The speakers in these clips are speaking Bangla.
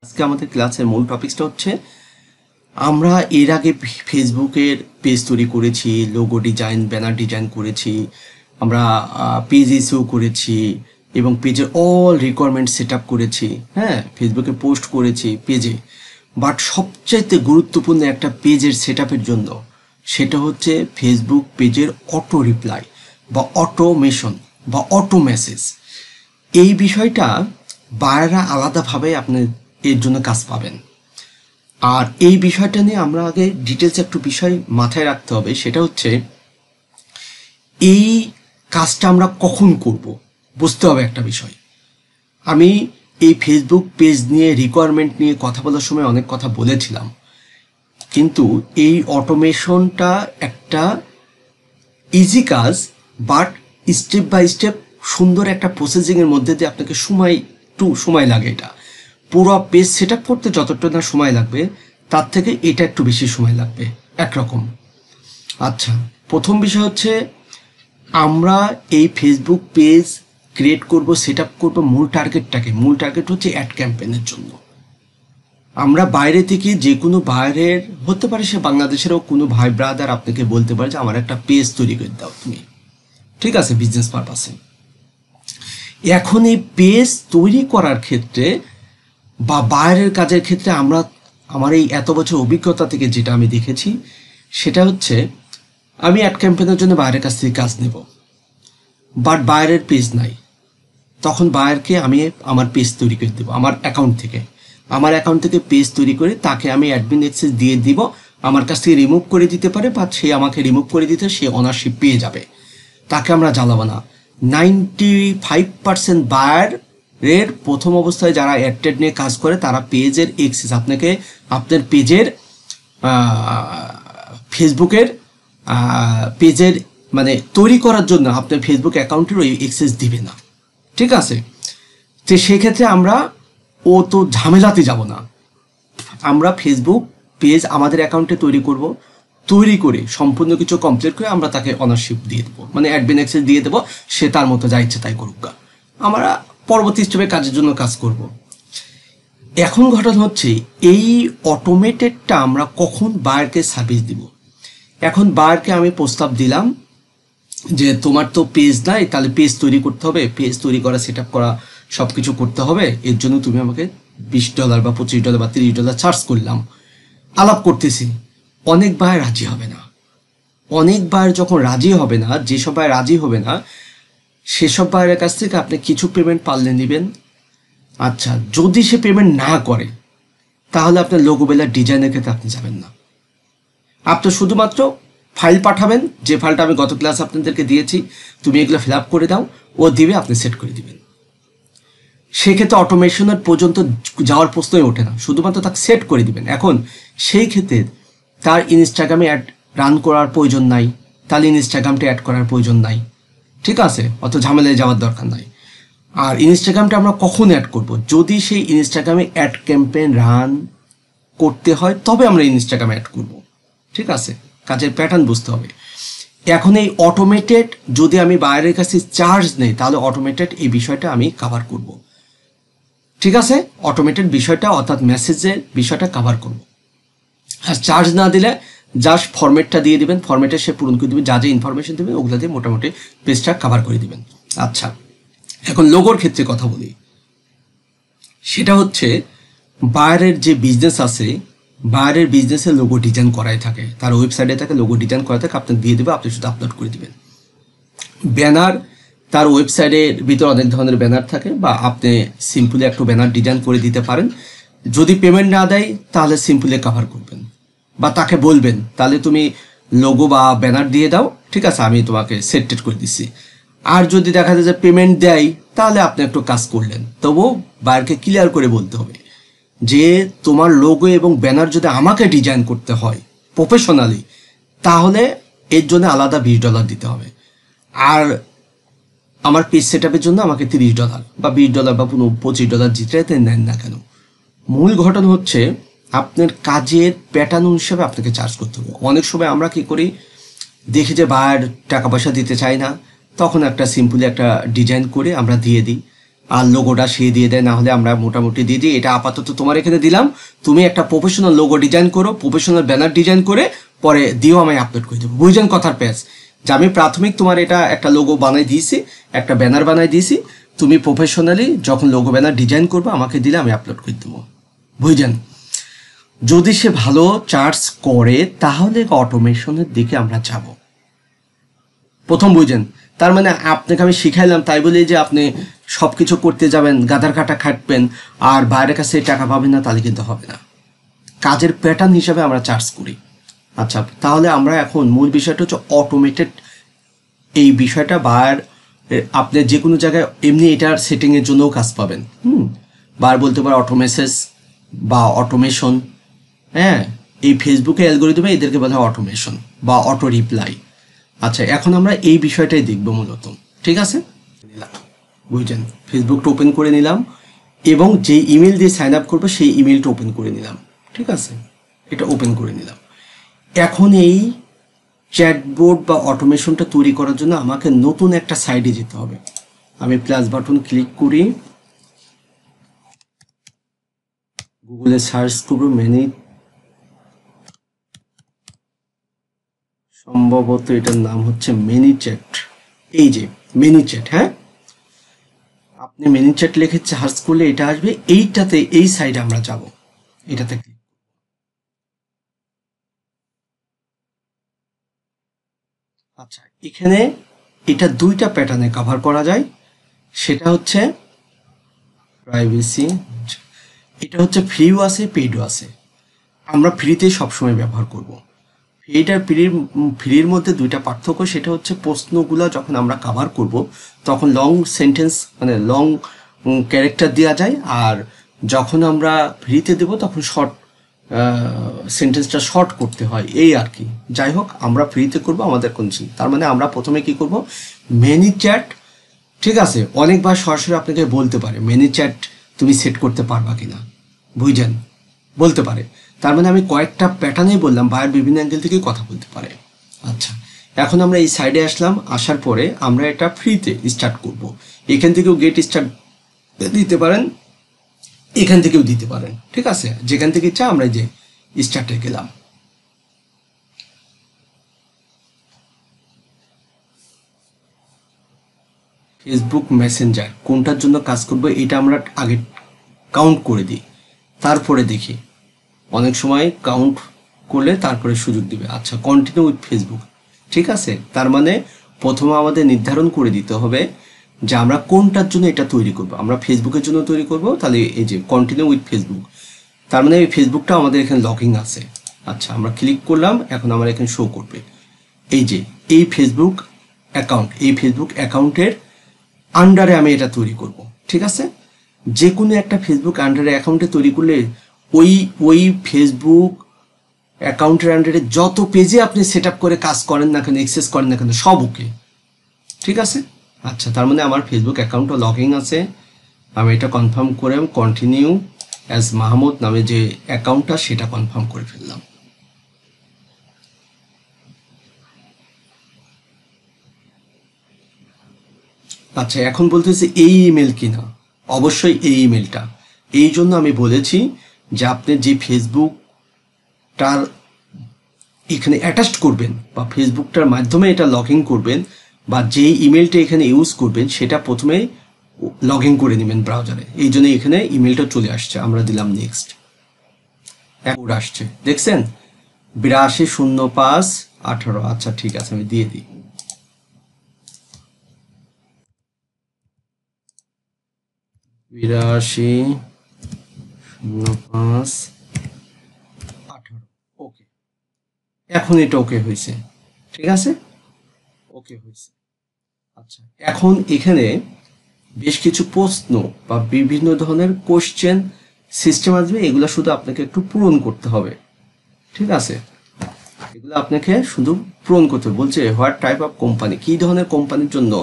আজকে আমাদের ক্লাসের মূল টপিকসটা হচ্ছে আমরা এর আগে ফেসবুকের পেজ তৈরি করেছি, লোগো ডিজাইন, ব্যানার ডিজাইন করেছি, আমরা পেজ ইস্যু করেছি এবং পেজের অল রিকোয়ারমেন্ট সেট আপ করেছি। হ্যাঁ, ফেসবুকে পোস্ট করেছি পেজে। বাট সবচাইতে গুরুত্বপূর্ণ একটা পেজের সেট আপের জন্য সেটা হচ্ছে ফেসবুক পেজের অটো রিপ্লাই বা অটোমেশন বা অটো মেসেজ। এই বিষয়টা বায়াররা আলাদাভাবে আপনি এর জন্য কাজ পাবেন। আর এই বিষয়টা নিয়ে আমরা আগে ডিটেলস একটু বিষয় মাথায় রাখতে হবে, সেটা হচ্ছে এই কাজটা আমরা কখন করব বুঝতে হবে একটা বিষয়। আমি এই ফেসবুক পেজ নিয়ে রিকোয়ারমেন্ট নিয়ে কথা বলার সময় অনেক কথা বলেছিলাম, কিন্তু এই অটোমেশনটা একটা ইজি কাজ, বাট স্টেপ বাই স্টেপ সুন্দর একটা প্রসেসিংয়ের মধ্যে দিয়ে আপনাকে সময় লাগে। এটা পুরো পেজ সেট আপ করতে যতটা না সময় লাগবে তার থেকে এটা একটু বেশি সময় লাগবে একরকম। আচ্ছা, প্রথম বিষয় হচ্ছে আমরা এই ফেসবুক পেজ ক্রিয়েট করব, সেট আপ করবো মূল টার্গেট হচ্ছে অ্যাড ক্যাম্পেইনের জন্য। আমরা বাইরে থেকে যে কোনো বাইরের হতে পারে, সে বাংলাদেশেরও কোনো ভাই ব্রাদার আপনাকে বলতে পারে যে আমার একটা পেজ তৈরি করে দাও তুমি, ঠিক আছে, বিজনেস পারপাসে। এখন এই পেজ তৈরি করার ক্ষেত্রে বা বাইরের কাজের ক্ষেত্রে আমার এই এত বছর অভিজ্ঞতা থেকে যেটা আমি দেখেছি সেটা হচ্ছে আমি অ্যাড ক্যাম্পেইনের জন্য বাইরের কাছ থেকে কাজ নেব, বাট বাইরের পেজ নাই, তখন বায়ারকে আমি আমার পেজ তৈরি করে দেবো আমার অ্যাকাউন্ট থেকে পেজ তৈরি করে তাকে আমি অ্যাডমিন অ্যাক্সেস দিয়ে দিব। আমার কাছ থেকে রিমুভ করে দিতে পারে বা সে আমাকে রিমুভ করে দিতে সে অনারশিপ পেয়ে যাবে, তাকে আমরা জ্বালাবো না। 95% বায়ারের প্রথম অবস্থায় যারা অ্যাডটেড নিয়ে কাজ করে তারা পেজের অ্যাক্সেস আপনাকে আপনার পেজের ফেসবুকের পেজের মানে তৈরি করার জন্য আপনার ফেসবুক অ্যাকাউন্টের ওই অ্যাক্সেস দিবে না, ঠিক আছে। তো সেক্ষেত্রে আমরা তো ঝামেলাতে যাব না, আমরা ফেসবুক পেজ আমাদের অ্যাকাউন্টে তৈরি করে সম্পূর্ণ কিছু কমপ্লিট করে আমরা তাকে অনারশিপ দিয়ে দেবো, মানে অ্যাডমিন অ্যাক্সেস দিয়ে দেবো, সে তার মতো যা ইচ্ছে তাই করুক। আমরা পরবর্তী স্টেপে কাজের জন্য কাজ করব। এখন ঘটনা হচ্ছে এই অটোমেটেডটা আমরা কখন বায়ারকে সার্ভিস দিব। এখন বায়ারকে আমি প্রস্তাব দিলাম যে তোমার তো পেজ নাই, তাহলে পেজ তৈরি করতে হবে, পেজ তৈরি করা, সেট আপ করা, সব কিছু করতে হবে, এর জন্য তুমি আমাকে $20 বা $25 বা $30 চার্জ করলাম। আলাপ করতেছি, অনেক বায়ার রাজি হবে না। অনেক বায়ার যখন রাজি হবে না, যেসব বায়ার রাজি হবে না সেসব বায়ারের কাছ থেকে আপনি কিছু পেমেন্ট পারলে নেবেন। আচ্ছা, যদি সে পেমেন্ট না করে তাহলে আপনার লোগো বেলার ডিজাইনের ক্ষেত্রে আপনি যাবেন না। আপনি শুধুমাত্র ফাইল পাঠাবেন, যে ফাইলটা আমি গত ক্লাস আপনাদেরকে দিয়েছি, তুমি এগুলো ফিল আপ করে দাও, ও দিবে, আপনি সেট করে দিবেন। সেক্ষেত্রে অটোমেশনের পর্যন্ত যাওয়ার প্রশ্নই ওঠে না, শুধুমাত্র তাকে সেট করে দিবেন। এখন সেই ক্ষেত্রে তার ইনস্টাগ্রামে অ্যাড রান করার প্রয়োজন নাই, তাহলে ইনস্টাগ্রামটা অ্যাড করার প্রয়োজন নাই, ঠিক আছে, অত ঝামেলায় যাওয়ার দরকার নাই। আর ইনস্টাগ্রামটা আমরা কখন অ্যাড করব, যদি সেই ইনস্টাগ্রামে অ্যাড ক্যাম্পেইন রান করতে হয় তবে আমরা ইনস্টাগ্রামে অ্যাড করব, ঠিক আছে। কাজের প্যাটার্ন বুঝতে হবে। এখন এই অটোমেটেড যদি আমি বাইরের কাছে চার্জ নেই তাহলে অটোমেটেড এই বিষয়টা আমি কভার করব, ঠিক আছে। অটোমেটেড বিষয়টা অর্থাৎ মেসেজের বিষয়টা কভার করব। আর চার্জ না দিলে জাস্ট ফরম্যাটটা দিয়ে দিবেন, ফরম্যাটে সে পূরণ করে দেবেন, যা যা ইনফরমেশন দেবেন ওগুলো দিয়ে মোটামুটি পেজটা কভার করে দিবেন। আচ্ছা, এখন লোগোর ক্ষেত্রে কথা বলি। সেটা হচ্ছে বায়ারের যে বিজনেস আছে, বায়ারের বিজনেসে লোগো ডিজাইন করাই থাকে, তার ওয়েবসাইটে থাকে লোগো ডিজাইন করা থাকে, আপনি দিয়ে দেবে, আপনি শুধু আপলোড করে দিবেন। ব্যানার, তার ওয়েবসাইটের ভিতরে অনেক ধরনের ব্যানার থাকে, বা আপনি সিম্পলি একটু ব্যানার ডিজাইন করে দিতে পারেন। যদি পেমেন্ট না দেয় তাহলে সিম্পলি কভার করবেন, বা তাকে বলবেন তাহলে তুমি লোগো বা ব্যানার দিয়ে দাও, ঠিক আছে, আমি তোমাকে সেট করে দিচ্ছি। আর যদি দেখা যায় যে পেমেন্ট দেয় তাহলে আপনি একটু কাজ করলেন, তবুও বায়ারকে ক্লিয়ার করে বলতে হবে যে তোমার লোগো এবং ব্যানার যদি আমাকে ডিজাইন করতে হয় প্রফেশনালি তাহলে এর জন্য আলাদা $20 দিতে হবে, আর আমার পেজ সেট আপের জন্য আমাকে $30 বা $20 বা $25 যেটাতে নেন না কেন। মূল ঘটনা হচ্ছে আপনার কাজের প্যাটার্ন হিসাবে আপনাকে চার্জ করতে হবে। অনেক সময় আমরা কি করি, দেখি যে বায়ার টাকা পয়সা দিতে চায় না, তখন একটা সিম্পলি একটা ডিজাইন করে আমরা দিয়ে দিই, আর লোগোটা সে দিয়ে দেয়, না হলে আমরা মোটামুটি দিয়ে দিই। এটা আপাতত তোমার এখানে দিলাম, তুমি একটা প্রফেশনাল লোগো ডিজাইন করো, প্রফেশনাল ব্যানার ডিজাইন করে পরে দিও, আমি আপলোড করে দেবো। বুঝছেন কথার প্যাচ? যে আমি প্রাথমিক তোমার এটা একটা লোগো বানাই দিয়েছি, একটা ব্যানার বানাই দিয়েছি, তুমি প্রফেশনালি যখন লোগো ব্যানার ডিজাইন করবো আমাকে দিলে আমি আপলোড করে দেবো। বুঝছেন? যদি সে ভালো চার্জ করে তাহলে অটোমেশনের দিকে আমরা যাব। প্রথম বুঝেন? তার মানে আপনাকে আমি শিখাইলাম তাই বলে যে আপনি সব কিছু করতে যাবেন, গাদার কাটা খাটবেন আর বাইরের কাছে টাকা পাবেন না, তাহলে কিন্তু হবে না। কাজের প্যাটার্ন হিসাবে আমরা চার্জ করি। আচ্ছা, তাহলে আমরা এখন মূল বিষয়টা হচ্ছে অটোমেটেড। এই বিষয়টা বাইর আপনি যে কোনো জায়গায় এমনি এটার সেটিংয়ের জন্যও কাজ পাবেন। বার বলতে পারে অটোমেসেস বা অটোমেশন। হ্যাঁ, এই ফেসবুকে অ্যালগরিদমে এদেরকে বলা হয় অটোমেশন বা অটো রিপ্লাই। আচ্ছা, এখন আমরা এই বিষয়টাই দেখব মূলত। ঠিক আছে, বুঝছেন? ফেসবুকটা ওপেন করে নিলাম এবং যে ইমেল দিয়ে সাইন আপ করবো সেই ইমেলটা ওপেন করে নিলাম। ঠিক আছে, এটা ওপেন করে নিলাম। এখন এই চ্যাটবোর্ড বা অটোমেশনটা তৈরি করার জন্য আমাকে নতুন একটা সাইডে যেতে হবে। আমি প্লাস বাটন ক্লিক করি, গুগলে সার্চ করব সম্ভবত এটার নাম হচ্ছে ম্যানিচ্যাট। এই যে ম্যানিচ্যাট, হ্যাঁ, আপনি ম্যানিচ্যাট লিখে সার্চ করলে এটা আসবে। এইটাতে এই সাইডে আমরা যাব, এটাতে ক্লিক। আচ্ছা, এখানে এটা দুইটা প্যাটার্নে কভার করা যায়। সেটা হচ্ছে প্রাইভেসি, এটা হচ্ছে ফ্রিও আছে পেইডও আছে। আমরা ফ্রিতে সবসময় ব্যবহার করব। পেইড আর ফ্রির মধ্যে দুইটা পার্থক্য, সেটা হচ্ছে প্রশ্নগুলো যখন আমরা কভার করব তখন লং সেন্টেন্স মানে লং ক্যারেক্টার দেওয়া যায়, আর যখন আমরা ফ্রিতে দেব তখন শর্ট সেন্টেন্সটা শর্ট করতে হয়, এই আর কি। যাই হোক, আমরা ফ্রিতে করব আমাদের কন্ডিশন। তার মানে আমরা প্রথমে কি করব, ম্যানিচ্যাট। ঠিক আছে, অনেকবার সরাসরি আপনাকে বলতে পারে ম্যানিচ্যাট তুমি সেট করতে পারবা কিনা, বুঝছেন? বলতে পারে। তার মানে আমি কয়েকটা প্যাটার্নেই বললাম, বাইরের বিভিন্ন অ্যাঙ্গেল থেকেই কথা বলতে পারে। আচ্ছা, এখন আমরা এই সাইডে আসলাম, আসার পরে আমরা এটা ফ্রিতে স্টার্ট করব। এখান থেকেও গেট স্টার্ট দিতে পারেন, এখান থেকেও দিতে পারেন। ঠিক আছে, যেখান থেকে ইচ্ছা আমরা যে স্টার্টে গেলাম। ফেসবুক মেসেঞ্জার কোনটার জন্য কাজ করবে এটা আমরা আগে কাউন্ট করে দিই, তারপরে দেখি। অনেক সময় কাউন্ট করলে তারপরে সুযোগ দিবে। আচ্ছা, কন্টিনিউ উইথ ফেসবুক। ঠিক আছে, তার মানে প্রথমে আমাদের নির্ধারণ করে দিতে হবে যে আমরা কোনটার জন্য এটা তৈরি করব। আমরা ফেসবুকের জন্য তৈরি করব, তাহলে এই যে কন্টিনিউ উইথ ফেসবুক, তার মানে এই ফেসবুকটা আমাদের এখানে লগইন আছে। আচ্ছা, আমরা ক্লিক করলাম, এখন আমার এখানে শো করবে এই যে এই ফেসবুক অ্যাকাউন্ট। এই ফেসবুক অ্যাকাউন্টের আন্ডারে আমি এটা তৈরি করব। ঠিক আছে, যে কোনো একটা ফেসবুক আন্ডারে অ্যাকাউন্টে তৈরি করলে ওই ওই ফেসবুক অ্যাকাউন্টের আন্ডারে যত পেজে আপনি সেট আপ করে কাজ করেন না কেন, এক্সেস করেন না কেন, সব ওকে। ঠিক আছে, আচ্ছা, তার মানে আমার ফেসবুক অ্যাকাউন্টটা লগইন আছে। আমি এটা কনফার্ম করে কন্টিনিউ অ্যাজ মাহমুদ নামে যে অ্যাকাউন্টটা সেটা কনফার্ম করে ফেললাম। আচ্ছা, এখন বলতেছে এই ইমেল কিনা, অবশ্যই এই ইমেলটা। এই জন্য আমি বলেছি যে আপনি যে ফেসবুকটার এখানে অ্যাটাচড করবেন বা ফেসবুকটার মাধ্যমে এটা লগ ইন করবেন বা যেই ইমেলটা এখানে ইউজ করবেন সেটা প্রথমে লগ ইন করে নেবেন ব্রাউজারে। এই জন্য এখানে ইমেলটা চলে আসছে, আমরা দিলাম নেক্সট। কোড আসছে, দেখছেন 820518। আচ্ছা, ঠিক আছে, আমি দিয়ে দিই। 820518। ওকে, এখন এটা ওকে হয়েছে। ঠিক আছে, ওকে হয়েছে। আচ্ছা, এখন এখানে বেশ কিছু প্রশ্ন বা বিভিন্ন ধরনের কোশ্চেন সিস্টেম আসবে, এগুলো শুধু আপনাকে একটু পূরণ করতে হবে। ঠিক আছে, এগুলো আপনাকে শুধু পূরণ করতে হবে। বলছে হোয়াট টাইপ অফ কোম্পানি, কি ধরনের কোম্পানির জন্য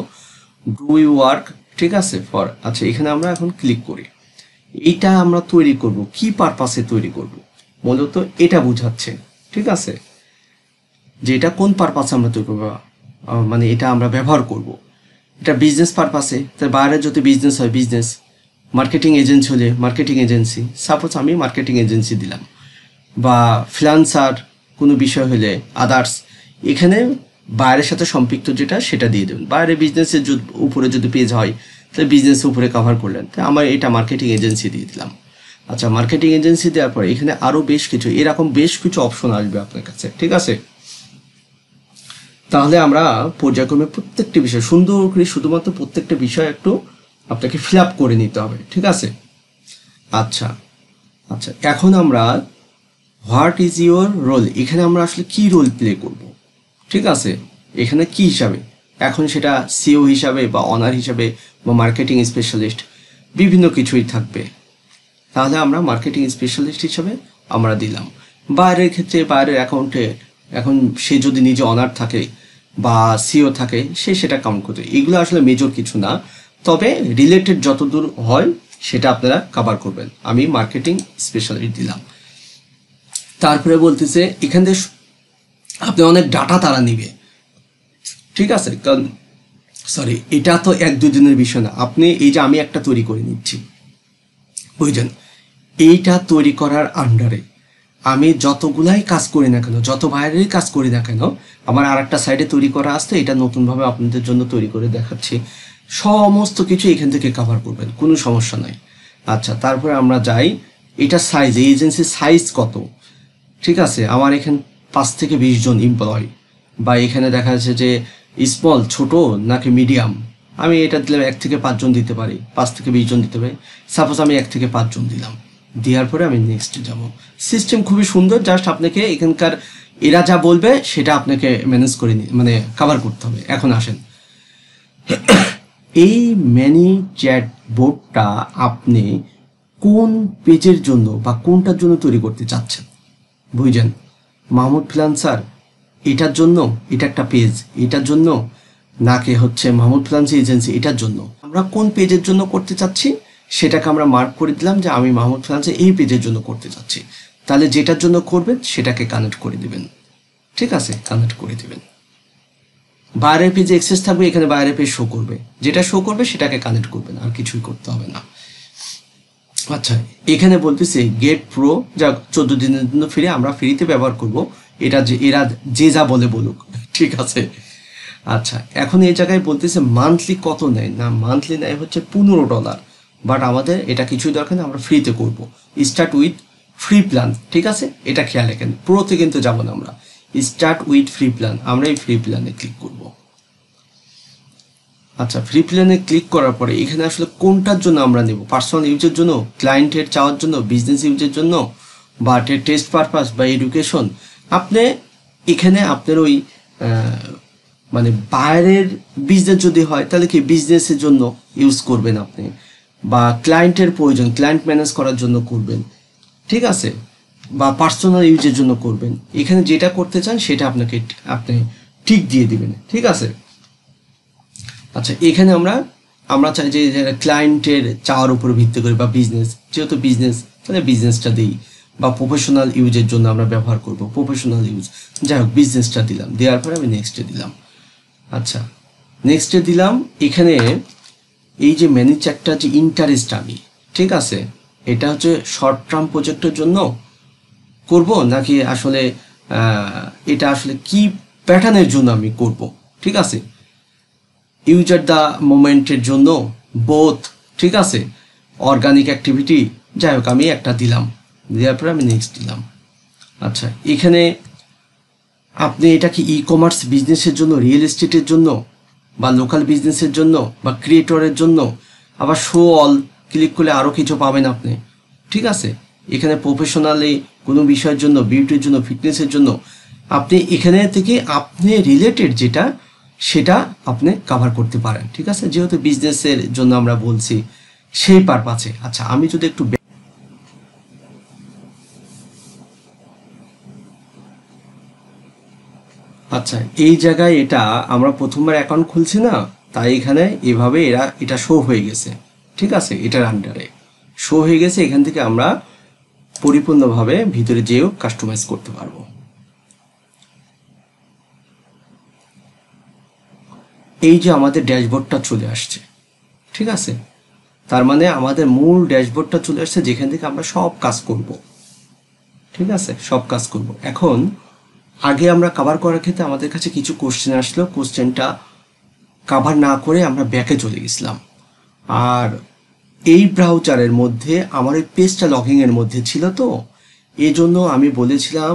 ডু ইউ ওয়ার্ক। ঠিক আছে, ফর। আচ্ছা, এখানে আমরা এখন ক্লিক করি। এইটা আমরা তৈরি করব, কি পারপাসে তৈরি করব মূলত এটা বোঝাচ্ছে। ঠিক আছে, যে এটা কোন পারপাসে আমরা তৈরি করবো, মানে এটা আমরা ব্যবহার করব। এটা বিজনেস পারপাসে, তার বাইরে যদি বিজনেস হয় বিজনেস, মার্কেটিং এজেন্সি হলে মার্কেটিং এজেন্সি, সাপোজ আমি মার্কেটিং এজেন্সি দিলাম, বা ফ্রিল্যান্সার কোনো বিষয় হলে আদার্স, এখানে বাইরের সাথে সম্পৃক্ত যেটা সেটা দিয়ে দেবেন। বাইরে বিজনেসের উপরে যদি পেজ হয় তাহলে বিজনেসের উপরে কভার করলেন, তাই আমার এটা মার্কেটিং এজেন্সি দিয়ে দিলাম। আচ্ছা, মার্কেটিং এজেন্সি দেওয়ার পরে এখানে আরও বেশ কিছু এরকম বেশ কিছু অপশন আসবে আপনার কাছে, ঠিক আছে। তাহলে আমরা পর্যায়ক্রমে প্রত্যেকটি বিষয় সুন্দর করে, শুধুমাত্র প্রত্যেকটা বিষয় একটু আপনাকে ফিল আপ করে নিতে হবে, ঠিক আছে। আচ্ছা আচ্ছা, এখন আমরা হোয়াট ইজ ইউর রোল, এখানে আমরা আসলে কি রোল প্লে করব, ঠিক আছে। এখানে কি হিসাবে, এখন সেটা সিও হিসাবে বা অনার হিসাবে বা মার্কেটিং স্পেশালিস্ট বিভিন্ন কিছুই থাকবে। তাহলে আমরা মার্কেটিং স্পেশালিস্ট হিসাবে আমরা দিলাম। বাইরের ক্ষেত্রে বাইরের অ্যাকাউন্টে এখন সে যদি নিজে অনার থাকে বা সিও থাকে, সে সেটা কাউন্ট করবে। এগুলো আসলে মেজর কিছু না, তবে রিলেটেড যতদূর হয় সেটা আপনারা কভার করবেন। আমি মার্কেটিং স্পেশালিস্ট দিলাম। তারপরে বলতেছে এখান থেকে আপনি অনেক ডাটা তারা নিবে, ঠিক আছে। কারণ সরি, এটা তো 1-2 দিনের বিষয় না। আপনি এই যে আমি একটা তৈরি করে নিচ্ছি, বুঝছেন, এইটা তৈরি করার আন্ডারে আমি যতগুলাই কাজ করি না কেন, যত বাইরের কাজ করি না কেন, আমার আর একটা সাইডে তৈরি করা আসতে, এটা নতুনভাবে আপনাদের জন্য তৈরি করে দেখাচ্ছি। সমস্ত কিছু এখান থেকে কভার করবেন, কোনো সমস্যা নাই। আচ্ছা, তারপরে আমরা যাই, এটা সাইজ, এই এজেন্সির সাইজ কত, ঠিক আছে। আমার এখানে 5 থেকে 20 জন এমপ্লয়, বা এখানে দেখা যাচ্ছে যে স্মল, ছোট নাকি মিডিয়াম, আমি এটা দিলাম 1 থেকে 5 জন দিতে পারি, 5 থেকে 20 জন দিতে পারি। সাপোজ আমি 1 থেকে 5 জন দিলাম, দেওয়ার পরে আমি নেক্সট যাব। সিস্টেম খুবই সুন্দর, জাস্ট আপনাকে এখানকার এরা যা বলবে সেটা আপনাকে ম্যানেজ করে মানে কভার করতে হবে। এখন আসেন, এই ম্যানি চ্যাট বোর্ডটা আপনি কোন পেজের জন্য বা কোনটার জন্য তৈরি করতে চাচ্ছেন, বুঝছেন। মাহমুদ ফ্রিল্যান্সার এটার জন্য, এটা একটা পেজ এটার জন্য, নাকি হচ্ছে মাহমুদ ফ্রিল্যান্সার এজেন্সি এটার জন্য, আমরা কোন পেজের জন্য করতে চাচ্ছি সেটাকে আমরা মার্ক করে দিলাম যে আমি মাহমুদ ফ্রিল্যান্সার এই পেজের জন্য করতে চাচ্ছি। তাহলে যেটার জন্য করবেন সেটাকে কানেক্ট করে দিবেন, ঠিক আছে, কানেক্ট করে দিবেন। বাইরের পেজে অ্যাক্সেস থাকবে, এখানে বাইরের পেজ শো করবে, যেটা শো করবে সেটাকে কানেক্ট করবেন, আর কিছুই করতে হবে না। আচ্ছা, এখানে বলতেছে গেট প্রো, যা 14 দিনের জন্য ফ্রি, আমরা ফ্রিতে ব্যবহার করব, এটা যে এরা যে যা বলে বলুক, ঠিক আছে। আচ্ছা, এখন এই জায়গায় বলতেছে মান্থলি কত নেয়, না মান্থলি নেয় হচ্ছে $15, বাট আমাদের এটা কিছুই দরকার নেই, আমরা ফ্রিতে করব। স্টার্ট উইথ ফ্রি প্ল্যান, ঠিক আছে, এটা খেয়াল রাখেন, প্রোতে কিন্তু যাবো না আমরা, স্টার্ট উইথ ফ্রি প্ল্যান, আমরা এই ফ্রি প্ল্যানে ক্লিক করব। আচ্ছা, ফ্রি প্ল্যানে ক্লিক করার পরে এখানে আসলে কোনটার জন্য আমরা নেব, পার্সোনাল ইউজের জন্য, ক্লায়েন্টের চাওয়ার জন্য, বিজনেস ইউজের জন্য, বা টেস্ট পারপাস বা এডুকেশন, আপনি এখানে আপনার ওই মানে বাইরের বিজনেস যদি হয় তাহলে কি বিজনেসের জন্য ইউজ করবেন আপনি, বা ক্লায়েন্টের প্রয়োজন, ক্লায়েন্ট ম্যানেজ করার জন্য করবেন, ঠিক আছে, বা পার্সোনাল ইউজের জন্য করবেন। এখানে যেটা করতে চান সেটা আপনি ঠিক দিয়ে দিবেন, ঠিক আছে। আচ্ছা, এখানে আমরা চাই যে ক্লায়েন্টের চাওয়ার উপর ভিত্তি করে, বা বিজনেস, যেহেতু বিজনেস তাহলে বিজনেসটা দিই, বা প্রফেশনাল ইউজের জন্য আমরা ব্যবহার করব, প্রফেশনাল ইউজ, যাই হোক বিজনেসটা দিলাম, দেওয়ার পরে আমি নেক্সটে দিলাম। আচ্ছা, নেক্সটে দিলাম। এখানে এই যে ম্যানেজারটা যে ইন্টারেস্ট আমি, ঠিক আছে, এটা হচ্ছে শর্ট টার্ম প্রজেক্টের জন্য করব, নাকি আসলে এটা আসলে কি প্যাটার্নের জন্য আমি করব, ঠিক আছে, ইউজার দ্য মোমেন্টের জন্য, বোথ, ঠিক আছে, অর্গানিক অ্যাক্টিভিটি, যাই হোক আমি একটা দিলাম, দেওয়ার পরে আমি নেক্সট দিলাম। আচ্ছা, এখানে আপনি এটা কি ই কমার্স বিজনেসের জন্য, রিয়েল এস্টেটের জন্য, বা লোকাল বিজনেসের জন্য, বা ক্রিয়েটরের জন্য, আবার শো অল ক্লিক করলে আরও কিছু পাবেন আপনি, ঠিক আছে। এখানে প্রফেশনালি কোনো বিষয়ের জন্য, বিউটির জন্য, ফিটনেসের জন্য, আপনি এখানে থেকে আপনি রিলেটেড যেটা সেটা আপনি কভার করতে পারেন, ঠিক আছে, যেহেতু বিজনেসের জন্য আমরা বলছি সেই পারপাসে। আচ্ছা, আমি যদি একটু আচ্ছা, এই জায়গায় এটা আমরা প্রথমবার অ্যাকাউন্ট খুলছি না, তাই এখানে এভাবে এটা শো হয়ে গেছে, ঠিক আছে, এটার আন্ডারে শো হয়ে গেছে। এখান থেকে আমরা পরিপূর্ণভাবে ভিতরে যেও কাস্টমাইজ করতে পারবো। এই যে আমাদের ড্যাশবোর্ডটা চলে আসছে, ঠিক আছে, তার মানে আমাদের মূল ড্যাশবোর্ডটা চলে আসছে যেখান থেকে আমরা সব কাজ করব, ঠিক আছে, সব কাজ করব। এখন আগে আমরা কভার করার ক্ষেত্রে আমাদের কাছে কিছু কোশ্চেন আসলো, কোশ্চেনটা কভার না করে আমরা ব্যাকে চলে গেছিলাম। আর এই ব্রাউজারের মধ্যে আমার ওই পেজটা লগইনের মধ্যে ছিল, তো এই জন্য আমি বলেছিলাম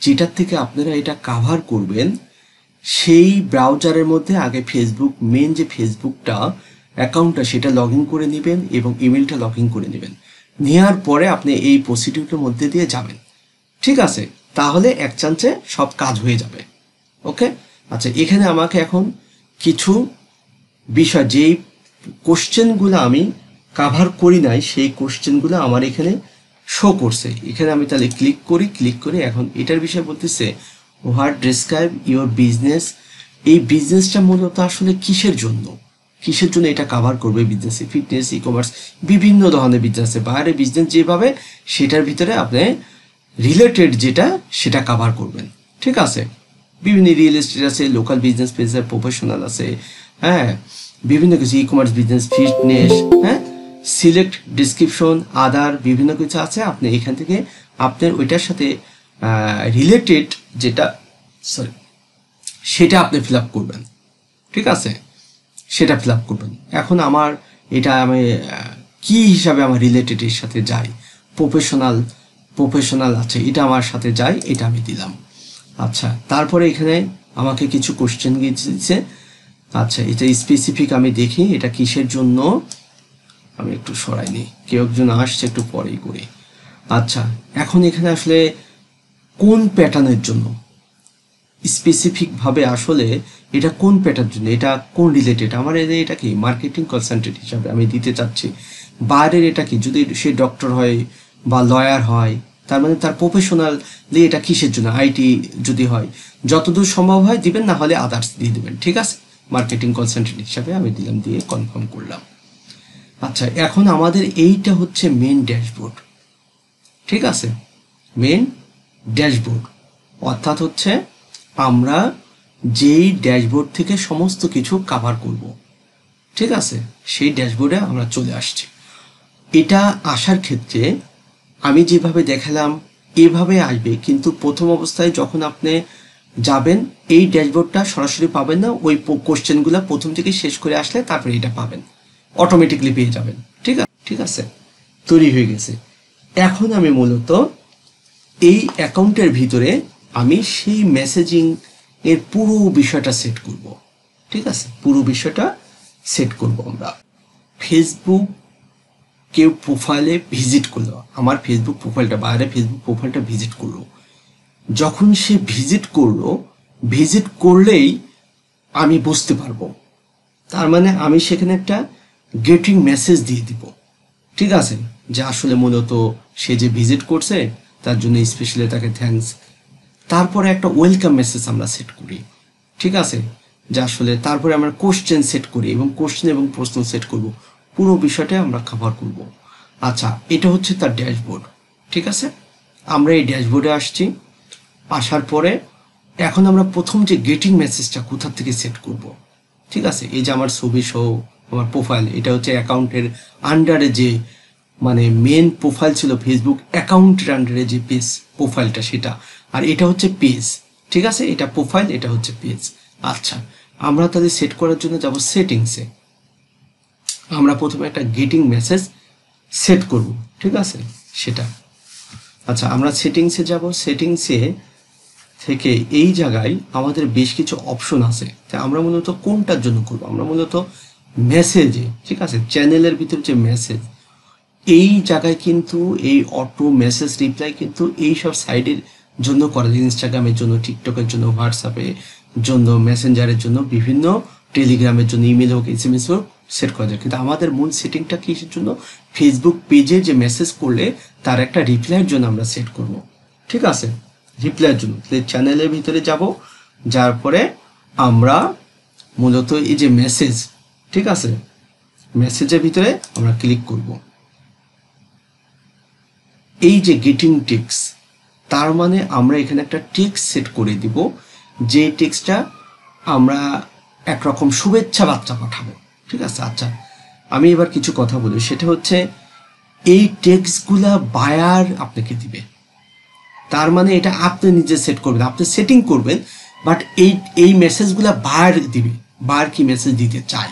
যেটার থেকে আপনারা এটা কভার করবেন সেই ব্রাউজারের মধ্যে আগে ফেসবুক মেন যে ফেসবুকটা অ্যাকাউন্টটা সেটা লগ ইন করে নেবেন এবং ইমেলটা লগ ইন করে নেবেন, নেওয়ার পরে আপনি এই প্রসিডিউরের মধ্যে দিয়ে যাবেন, ঠিক আছে, তাহলে এক চান্সে সব কাজ হয়ে যাবে। ওকে, আচ্ছা, এখানে আমাকে এখন কিছু বিষয় যেই কোশ্চেনগুলো আমি কভার করি নাই সেই কোশ্চেনগুলো আমার এখানে শো করছে। এখানে আমি তাহলে ক্লিক করে এখন এটার বিষয়ে বলতেছে হোয়াট ডেসক্রাইব ইউর বিজনেস। এই বিজনেসটা মূলত আসলে কিসের জন্য এটা কভার করবে? বিজনেসে ফিটনেস, ই কমার্স, বিভিন্ন ধরনের বিজনেস আছে, বাইরে বিজনেস যেভাবে সেটার ভিতরে আপনি রিলেটেড যেটা সেটা কভার করবেন, ঠিক আছে। বিভিন্ন রিয়েল এস্টেট আছে, লোকাল বিজনেস পেজ, প্রফেশনাল আছে, হ্যাঁ, বিভিন্ন কিছু ই কমার্স বিজনেস, ফিটনেস, হ্যাঁ, সিলেক্ট ডিসক্রিপশন, আদার বিভিন্ন কিছু আছে। আপনি এখান থেকে আপনার ওইটার সাথে রিলেটেড যেটা সেটা আপনি ফিল আপ করবেন, ঠিক আছে, সেটা ফিল আপ করবেন। এখন আমার এটা আমি কি হিসাবে আমার রিলেটেডের সাথে যাই, প্রফেশনাল আছে, এটা আমার সাথে যাই, এটা আমি দিলাম। আচ্ছা, তারপরে এখানে আমাকে কিছু কোশ্চেন দিচ্ছে। আচ্ছা, এটা স্পেসিফিক আমি দেখি এটা কিসের জন্য, আমি একটু সরাইনি, কেউ একজন আসছে, একটু পরেই করি। আচ্ছা, এখন এখানে আসলে কোন প্যাটার্নের জন্য স্পেসিফিকভাবে আসলে এটা কোন প্যাটার্নের জন্য, এটা কোন রিলেটেড, আমার এটা কি মার্কেটিং কনসালটেন্ট হিসাবে আমি দিতে চাচ্ছি। বাইরের এটা কি, যদি সে ডক্টর হয় বা লয়ার হয়, তার মানে তার প্রফেশনালি এটা কিসের জন্য, আইটি যদি হয়, যতদূর সম্ভব হয় দিবেন, না হলে আদার্স দিয়ে দেবেন, ঠিক আছে। মার্কেটিং কনসালটেন্ট হিসাবে আমি দিলাম, দিয়ে কনফার্ম করলাম। আচ্ছা, এখন আমাদের এইটা হচ্ছে মেন ড্যাশবোর্ড, ঠিক আছে, মেন ড্যাশবোর্ড, অর্থাৎ হচ্ছে আমরা যেই ড্যাশবোর্ড থেকে সমস্ত কিছু কভার করব, ঠিক আছে, সেই ড্যাশবোর্ডে আমরা চলে আসছি। এটা আসার ক্ষেত্রে আমি যেভাবে দেখালাম এভাবে আসবে, কিন্তু প্রথম অবস্থায় যখন আপনি যাবেন এই ড্যাশবোর্ডটা সরাসরি পাবেন না, ওই কোশ্চেনগুলো প্রথম থেকে শেষ করে আসলে তারপরে এটা পাবেন, অটোমেটিকলি পেয়ে যাবেন, ঠিক আছে, তৈরি হয়ে গেছে। এখন আমি মূলত এই অ্যাকাউন্টের ভিতরে আমি সেই মেসেজিং এর পুরো বিষয়টা সেট করব, ঠিক আছে, পুরো বিষয়টা সেট করব। আমরা ফেসবুক কেউ প্রোফাইলে ভিজিট করলো, আমার ফেসবুক প্রোফাইলটা, বাইরে ফেসবুক প্রোফাইলটা ভিজিট করলো, যখন সে ভিজিট করলেই আমি বুঝতে পারবো, তার মানে আমি সেখানে একটা গেটিং মেসেজ দিয়ে দিব, ঠিক আছে, যে আসলে মূলত সে যে ভিজিট করছে তার জন্য স্পেশালি তাকে থ্যাঙ্কস। তারপরে একটা ওয়েলকাম মেসেজ আমরা সেট করি, ঠিক আছে, যে আসলে তারপরে আমরা কোশ্চেন সেট করি এবং কোশ্চেন এবং প্রশ্ন সেট করব, পুরো বিষয়টা আমরা কভার করব। আচ্ছা, এটা হচ্ছে তার ড্যাশবোর্ড, ঠিক আছে। আমরা এই ড্যাশবোর্ডে আসছি, আসার পরে এখন আমরা প্রথম যে গেটিং মেসেজটা কোথা থেকে সেট করব, ঠিক আছে, এই যে আমার ছবি সহ আমার প্রোফাইল, এটা হচ্ছে অ্যাকাউন্টের আন্ডারে যে মানে মেন প্রোফাইল ছিল ফেসবুক অ্যাকাউন্টের আন্ডারে যে পেজ প্রোফাইলটা সেটা, আর এটা হচ্ছে পেজ, ঠিক আছে, এটা প্রোফাইল, এটা হচ্ছে পেজ। আচ্ছা, আমরা তাদের সেট করার জন্য যাব সেটিংসে, আমরা প্রথমে একটা গেটিং মেসেজ সেট করব, ঠিক আছে, সেটা। আচ্ছা, আমরা সেটিংসে যাব, সেটিংসে থেকে এই জায়গায় আমাদের বেশ কিছু অপশন আছে, তাই আমরা মূলত কোনটার জন্য করব, আমরা মূলত মেসেজে, ঠিক আছে, চ্যানেলের ভিতরে যে মেসেজ, এই জায়গায় কিন্তু এই অটো মেসেজ রিপ্লাই কিন্তু এই সব সাইডের জন্য করা যায়, ইনস্টাগ্রামের জন্য, টিকটকের জন্য, হোয়াটসঅ্যাপের জন্য, মেসেঞ্জারের জন্য, বিভিন্ন টেলিগ্রামের জন্য, ইমেল হোক, এসএমএস হোক, সেট করা যায়। কিন্তু আমাদের মূল সেটিংটা কিসের জন্য, ফেসবুক পেজে যে মেসেজ করলে তার একটা রিপ্লাইয়ের জন্য আমরা সেট করব, ঠিক আছে, রিপ্লাইয়ের জন্য। চ্যানেলের ভিতরে যাব, যার পরে আমরা মূলত এই যে মেসেজ, ঠিক আছে, মেসেজের ভিতরে আমরা ক্লিক করব। এই যে গেটিং টেক্সট, তার মানে আমরা এখানে একটা টেক্সট সেট করে দিব, যে টেক্সটটা আমরা একরকম শুভেচ্ছা বার্তা পাঠাবো, ঠিক আছে। আচ্ছা, আমি এবার কিছু কথা বলি, সেটা হচ্ছে এই টেক্সটগুলা বায়ার আপনাকে দিবে। তার মানে এটা আপনি নিজে সেট করবেন, আপনি সেটিং করবেন, বাট এই মেসেজগুলা বায়ার দিবে, বায়ার কি মেসেজ দিতে চাই,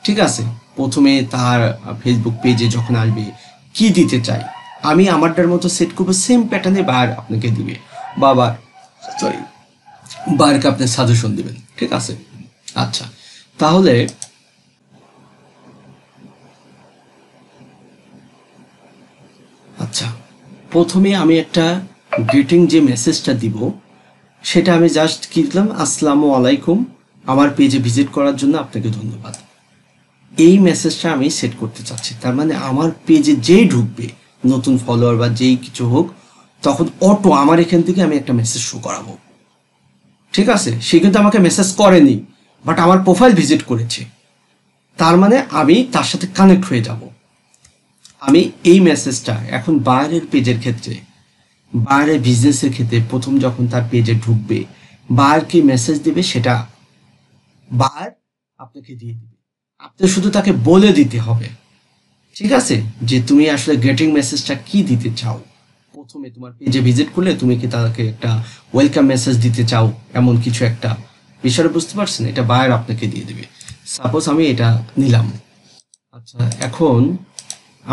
ঠিক আছে। প্রথমে তার ফেসবুক পেজে যখন আসবে কি দিতে চাই, আমি আমারটার মতো সেট করবো, সেম প্যাটার্নে বায়ার আপনাকে দিবে, বাবা সরি বায়ারকে আপনি সাজেশন দিবেন, ঠিক আছে। আচ্ছা, তাহলে আচ্ছা, প্রথমে আমি একটা গ্রিটিং যে মেসেজটা দিব সেটা আমি জাস্ট কি দিলাম, আসসালামু আলাইকুম, আমার পেজে ভিজিট করার জন্য আপনাকে ধন্যবাদ। এই মেসেজটা আমি সেট করতে চাচ্ছি। তার মানে আমার পেজে যেই ঢুকবে, নতুন ফলোয়ার বা যেই কিছু হোক, তখন অটো আমার এখান থেকে আমি একটা মেসেজ শো করাবো, ঠিক আছে। সে কিন্তু আমাকে মেসেজ করেনি, বাট আমার প্রোফাইল ভিজিট করেছে, তার মানে আমি তার সাথে কানেক্ট হয়ে যাব। আমি এই মেসেজটা এখন বাইরের পেজের ক্ষেত্রে, বাইরের বিজনেসের ক্ষেত্রে প্রথম যখন তার পেজে ঢুকবে, বার কি মেসেজ দিবে সেটা বার আপনাকে দিয়ে দিবে। আপনি শুধু তাকে বলে দিতে হবে, ঠিক আছে, যে তুমি আসলে গেটিং মেসেজটা কি দিতে চাও। প্রথমে তোমার পেজে ভিজিট করলে তুমি কি তাকে একটা ওয়েলকাম মেসেজ দিতে চাও, এমন কিছু একটা বিষয়, বুঝতে পারছেন, এটা বায়ার আপনাকে দিয়ে দিবে। সাপোজ আমি এটা নিলাম। আচ্ছা, এখন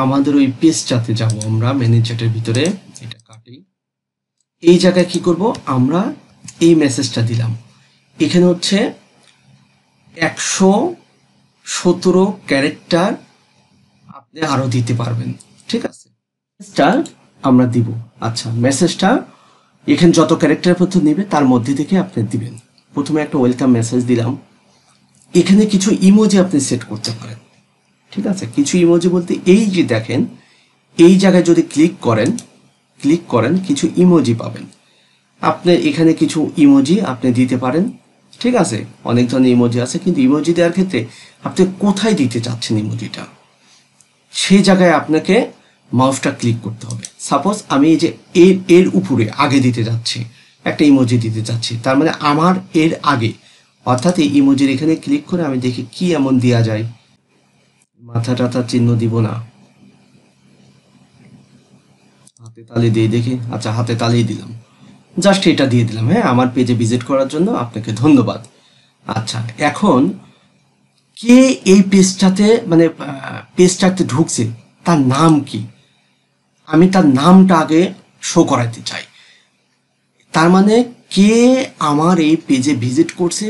আমাদের ওই পেজটাতে যাব আমরা, ম্যানেজারের ভিতরে এটা কাটি, এই জায়গায় কি করব, আমরা এই মেসেজটা দিলাম। এখানে হচ্ছে 117 ক্যারেক্টার আপনি আরো দিতে পারবেন, ঠিক আছে। মেসেজটা আমরা দিব। আচ্ছা, মেসেজটা এখানে যত ক্যারেক্টার পর্যন্ত নেবে তার মধ্যে থেকে আপনি দিবেন। প্রথমে একটা ওয়েলকাম মেসেজ দিলাম। এখানে কিছু ইমোজি আপনি সেট করতে পারেন, ঠিক আছে। কিছু ইমোজি বলতে এই যে দেখেন, এই জায়গায় যদি ক্লিক করেন কিছু ইমোজি পাবেন। আপনি এখানে কিছু ইমোজি আপনি দিতে পারেন, ঠিক আছে। অনেক ধরনের ইমোজি আছে, কিন্তু ইমোজি দেওয়ার ক্ষেত্রে আপনি কোথায় দিতে চাচ্ছেন ইমোজিটা, সেই জায়গায় আপনাকে মাউসটা ক্লিক করতে হবে। সাপোজ আমি এই যে এর উপরে আগে দিতে যাচ্ছি, একটা ইমোজি দিতে চাচ্ছি, তার মানে আমার এর আগে, অর্থাৎ এই ইমোজির এখানে ক্লিক করে আমি দেখি কি এমন দেওয়া যায়। মাথা টাথার চিহ্ন দিব না, হাতে তালি দিয়ে দেখি। আচ্ছা, হাতে তালি দিলাম, জাস্ট এটা দিয়ে দিলাম, হ্যাঁ, আমার পেজে ভিজিট করার জন্য আপনাকে ধন্যবাদ। আচ্ছা, এখন কে এই পেজটাতে মানে পেজটাতে ঢুকছে তার নাম কি, আমি তার নামটা আগে শো করাতে চাই। তার মানে কে আমার এই পেজে ভিজিট করছে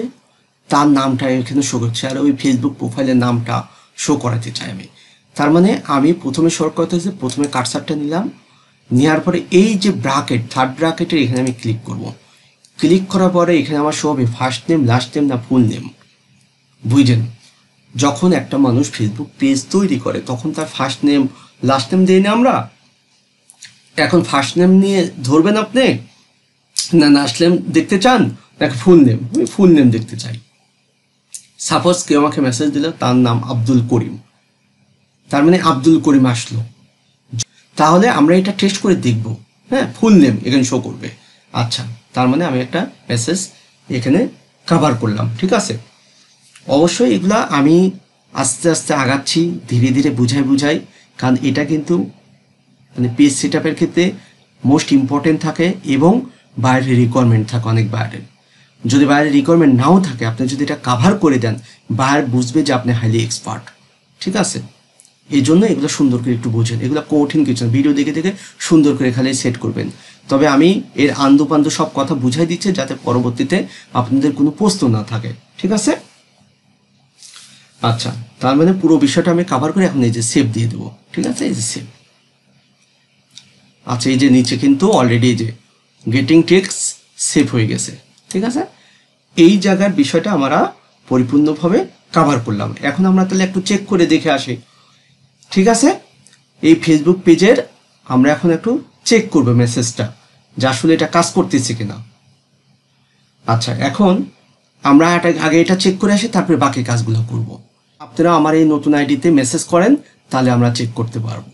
তার নামটা এখানে শো করছে, আর ওই ফেসবুক প্রোফাইলের নামটা শো করাতে চাই আমি। তার মানে আমি প্রথমে শো করতে হচ্ছে, প্রথমে কার্সারটা নিলাম, নেওয়ার পরে এই যে ব্র্যাকেট, থার্ড ব্র্যাকেটের এখানে আমি ক্লিক করব। ক্লিক করার পরে এখানে আমার শো হবে ফার্স্ট নেম, লাস্ট নেম না ফুল নেম। বুঝলেন, যখন একটা মানুষ ফেসবুক পেজ তৈরি করে তখন তার ফার্স্ট নেম লাস্ট নেম দিই না আমরা। এখন ফার্স্ট নেম নিয়ে ধরবেন আপনি, না লাস্ট নেম দেখতে চান নাকি ফুল নেম, আমি ফুল নেম দেখতে চাই। সাপোজ কেউ আমাকে মেসেজ দিল তার নাম আব্দুল করিম, তার মানে আব্দুল করিম আসলো, তাহলে আমরা এটা টেস্ট করে দেখব, হ্যাঁ, ফুল নেম এখানে শো করবে। আচ্ছা, তার মানে আমি একটা মেসেজ এখানে কভার করলাম, ঠিক আছে। অবশ্যই এগুলা আমি আস্তে আস্তে আগাচ্ছি, ধীরে ধীরে বুঝাই, কারণ এটা কিন্তু মানে পেজ সেট আপের ক্ষেত্রে মোস্ট ইম্পর্টেন্ট থাকে, এবং বাইরের রিকোয়ারমেন্ট থাকে অনেক বাইরের। যদি বাইরের রিকোয়ারমেন্ট নাও থাকে, আপনি যদি এটা কাভার করে দেন, বাইরে বুঝবে যে আপনি হাইলি এক্সপার্ট, ঠিক আছে। এই জন্য এগুলো সুন্দর করে একটু বোঝেন, এগুলো কঠিন কিছু না, ভিডিও দেখে দেখে সুন্দর করে খালি সেট করবেন। তবে আমি এর আন্দু পান্দু সব কথা বুঝাই দিচ্ছি যাতে পরবর্তীতে আপনাদের কোনো প্রশ্ন না থাকে, ঠিক আছে। আচ্ছা, তার মানে পুরো বিষয়টা আমি কাভার করে এখন এই যে সেভ দিয়ে দেবো, ঠিক আছে, এই যে সেভ। আচ্ছা, এই যে নিচে কিন্তু অলরেডি এই যে গেটিং টেক্সট সেভ হয়ে গেছে, ঠিক আছে। এই জায়গার বিষয়টা আমরা পরিপূর্ণভাবে কাভার করলাম। এখন আমরা তাহলে একটু চেক করে দেখে আসি, ঠিক আছে। এই ফেসবুক পেজের আমরা এখন একটু চেক করব মেসেজটা, যে আসলে এটা কাজ করতেছে কিনা। আচ্ছা, এখন আমরা আগে এটা চেক করে আসি, তারপরে বাকি কাজগুলো করব। আপনারা আমার এই নতুন আইডিতে মেসেজ করেন, তাহলে আমরা চেক করতে পারবো।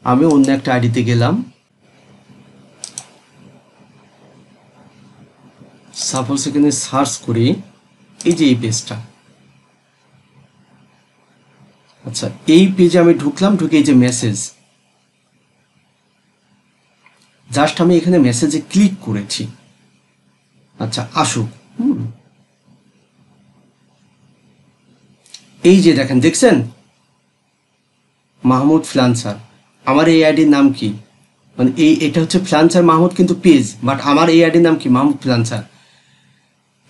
আমি অন্য একটা আইডিতে গেলাম, সাপোজ এখানে সার্চ করি এই যে এই পেজটা, আচ্ছা এই পেজে আমি ঢুকলাম, ঢুকে এই যে মেসেজ, জাস্ট আমি এখানে মেসেজে ক্লিক করেছি। আচ্ছা আসুক, এই যে দেখেন, দেখছেন মাহমুদ ফ্রিল্যান্সার, আমার এই আইডির নাম কি, মানে এটা হচ্ছে ফ্রিল্যান্সার মাহমুদ কিন্তু পেজ, বাট আমার এই আইডির নাম কি, মাহমুদ ফ্রিল্যান্সার।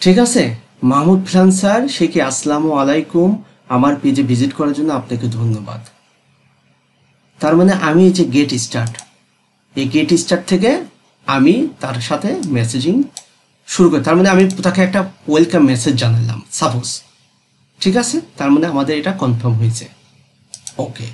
ঠিক আছে, মাহমুদ ফ্রিল্যান্সার, সে কি আসসালামু আলাইকুম, আমার পেজে ভিজিট করার জন্য আপনাকে ধন্যবাদ। তার মানে আমি এই যে গেট স্টার্ট, এই গেট স্টার্ট থেকে আমি তার সাথে মেসেজিং শুরু করি, তার মানে আমি তাকে একটা ওয়েলকাম মেসেজ জানালাম সাপোজ। ঠিক আছে, তার মানে আমাদের এটা কনফার্ম হয়েছে। ওকে।